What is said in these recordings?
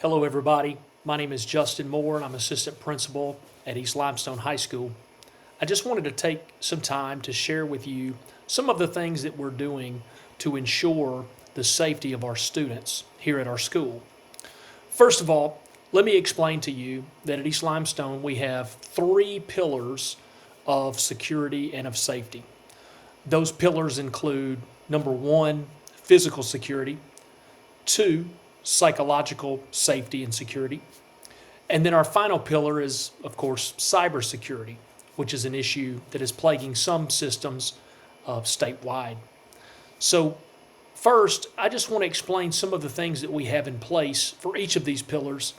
Hello, everybody. My name is Justin Moore, and I'm assistant principal at East Limestone High School. I just wanted to take some time to share with you some of the things that we're doing to ensure the safety of our students here at our school. First of all, let me explain to you that at East Limestone we have three pillars of security and of safety. Those pillars include number one, physical security, two, psychological safety and security. And then our final pillar is, of course, cybersecurity, which is an issue that is plaguing some systems statewide. So, first, I just want to explain some of the things that we have in place for each of these pillars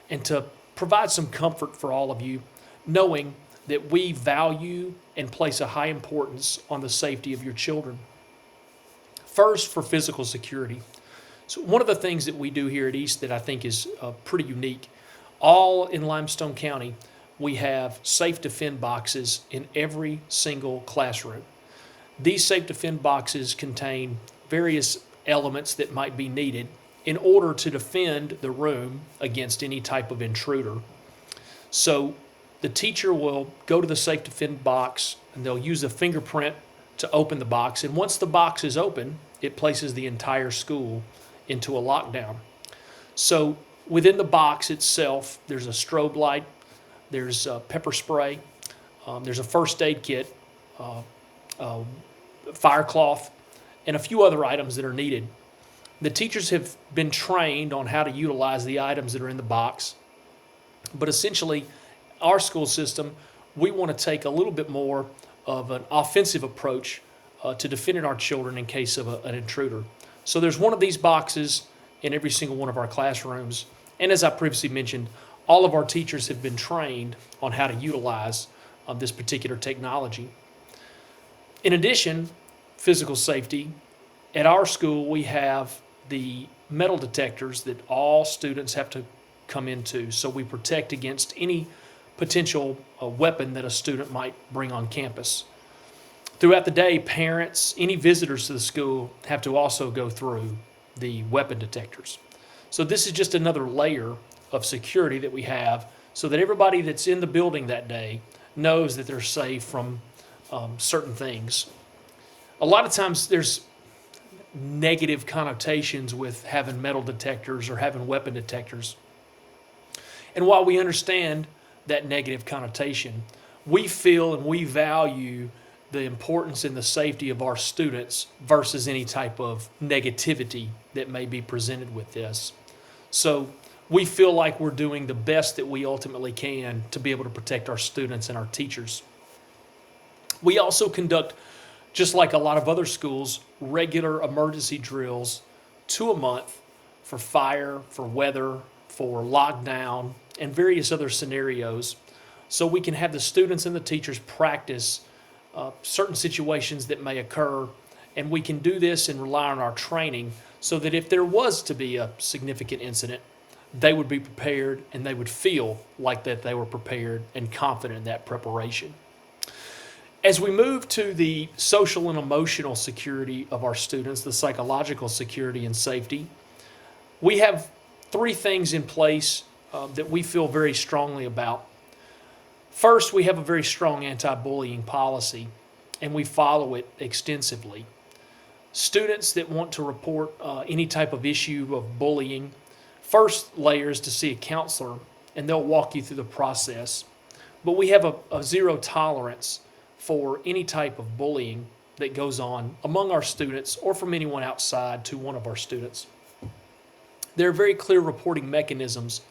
and to provide some comfort for all of you, knowing that we value and place a high importance on the safety of your children. First, for physical security. So one of the things that we do here at East that I think is pretty unique, all in Limestone County, we have safe defend boxes in every single classroom. These safe defend boxes contain various elements that might be needed in order to defend the room against any type of intruder. So the teacher will go to the safe defend box and they'll use a fingerprint to open the box. And once the box is open, it places the entire school into a lockdown. So within the box itself, there's a strobe light, there's pepper spray, there's a first aid kit, fire cloth, and a few other items that are needed. The teachers have been trained on how to utilize the items that are in the box, but essentially, our school system, we want to take a little bit more of an offensive approach to defending our children in case of an intruder. So there's one of these boxes in every single one of our classrooms. And as I previously mentioned, all of our teachers have been trained on how to utilize this particular technology. In addition, physical safety, at our school we have the metal detectors that all students have to come into, so we protect against any potential weapon that a student might bring on campus. Throughout the day, parents, any visitors to the school have to also go through the weapon detectors. So this is just another layer of security that we have so that everybody that's in the building that day knows that they're safe from certain things. A lot of times there's negative connotations with having metal detectors or having weapon detectors. And while we understand that negative connotation, we feel and we value the importance and the safety of our students versus any type of negativity that may be presented with this. So we feel like we're doing the best that we ultimately can to be able to protect our students and our teachers. We also conduct, just like a lot of other schools, regular emergency drills 2 a month for fire, for weather, for lockdown, and various other scenarios, so we can have the students and the teachers practice certain situations that may occur, and we can do this and rely on our training so that if there was to be a significant incident, they would be prepared and they would feel like that they were prepared and confident in that preparation. As we move to the social and emotional security of our students, the psychological security and safety, we have 3 things in place that we feel very strongly about. First, we have a very strong anti-bullying policy, and we follow it extensively. Students that want to report any type of issue of bullying, first layer is to see a counselor, and they'll walk you through the process. But we have a zero tolerance for any type of bullying that goes on among our students or from anyone outside to one of our students. There are very clear reporting mechanisms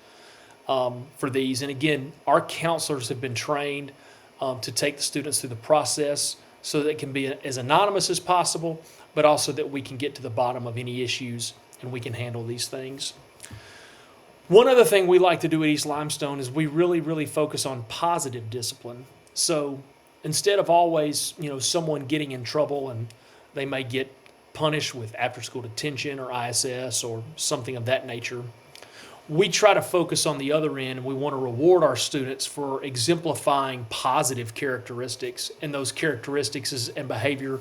for these. And again, our counselors have been trained to take the students through the process so that it can be as anonymous as possible, but also that we can get to the bottom of any issues and we can handle these things. One other thing we like to do at East Limestone is we really focus on positive discipline. So instead of always, someone getting in trouble and they may get punished with after-school detention or ISS or something of that nature, we try to focus on the other end, and we want to reward our students for exemplifying positive characteristics and those characteristics and behavior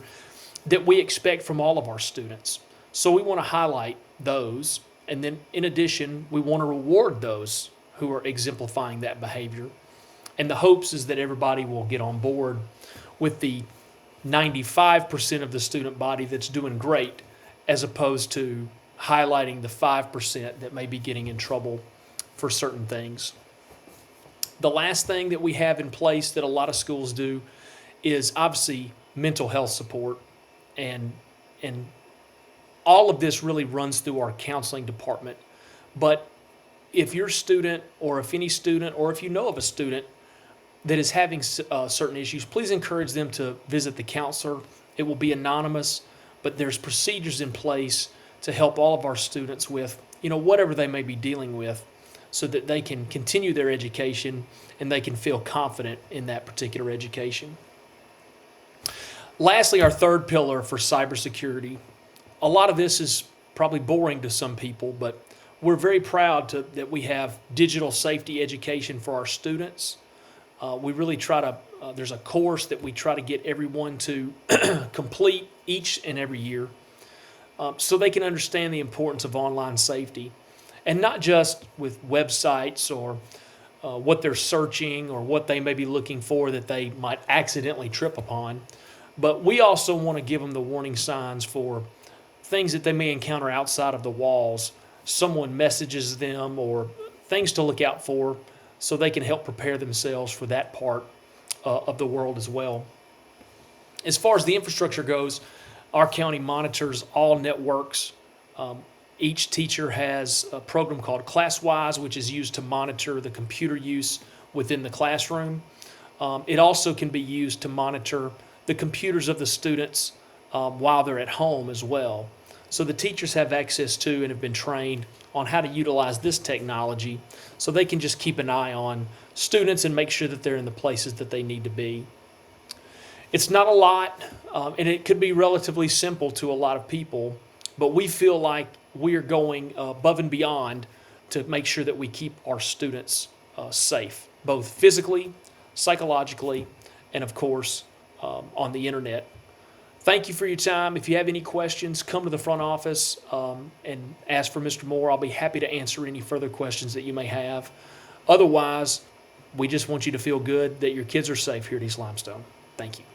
that we expect from all of our students. So we want to highlight those And then in addition, we want to reward those who are exemplifying that behavior. And the hopes is that everybody will get on board with the 95% of the student body that's doing great, as opposed to highlighting the 5% that may be getting in trouble for certain things. The last thing that we have in place that a lot of schools do is obviously mental health support, and all of this really runs through our counseling department. But if your student, or if any student, or if you know of a student that is having certain issues, please encourage them to visit the counselor. It will be anonymous, but there's procedures in place to help all of our students with, whatever they may be dealing with, so that they can continue their education and they can feel confident in that particular education. Lastly, our third pillar for cybersecurity. A lot of this is probably boring to some people, but we're very proud that we have digital safety education for our students. We really try to, there's a course that we try to get everyone to complete each and every year, so they can understand the importance of online safety. And not just with websites or what they're searching or what they may be looking for that they might accidentally trip upon, but we also want to give them the warning signs for things that they may encounter outside of the walls. Someone messages them, or things to look out for, so they can help prepare themselves for that part of the world as well. As far as the infrastructure goes, our county monitors all networks. Each teacher has a program called ClassWise, which is used to monitor the computer use within the classroom. It also can be used to monitor the computers of the students while they're at home as well. So the teachers have access to and have been trained on how to utilize this technology, so they can just keep an eye on students and make sure that they're in the places that they need to be. It's not a lot, and it could be relatively simple to a lot of people, but we feel like we are going above and beyond to make sure that we keep our students safe, both physically, psychologically, and of course, on the internet. Thank you for your time. If you have any questions, come to the front office and ask for Mr. Moore. I'll be happy to answer any further questions that you may have. Otherwise, we just want you to feel good that your kids are safe here at East Limestone. Thank you.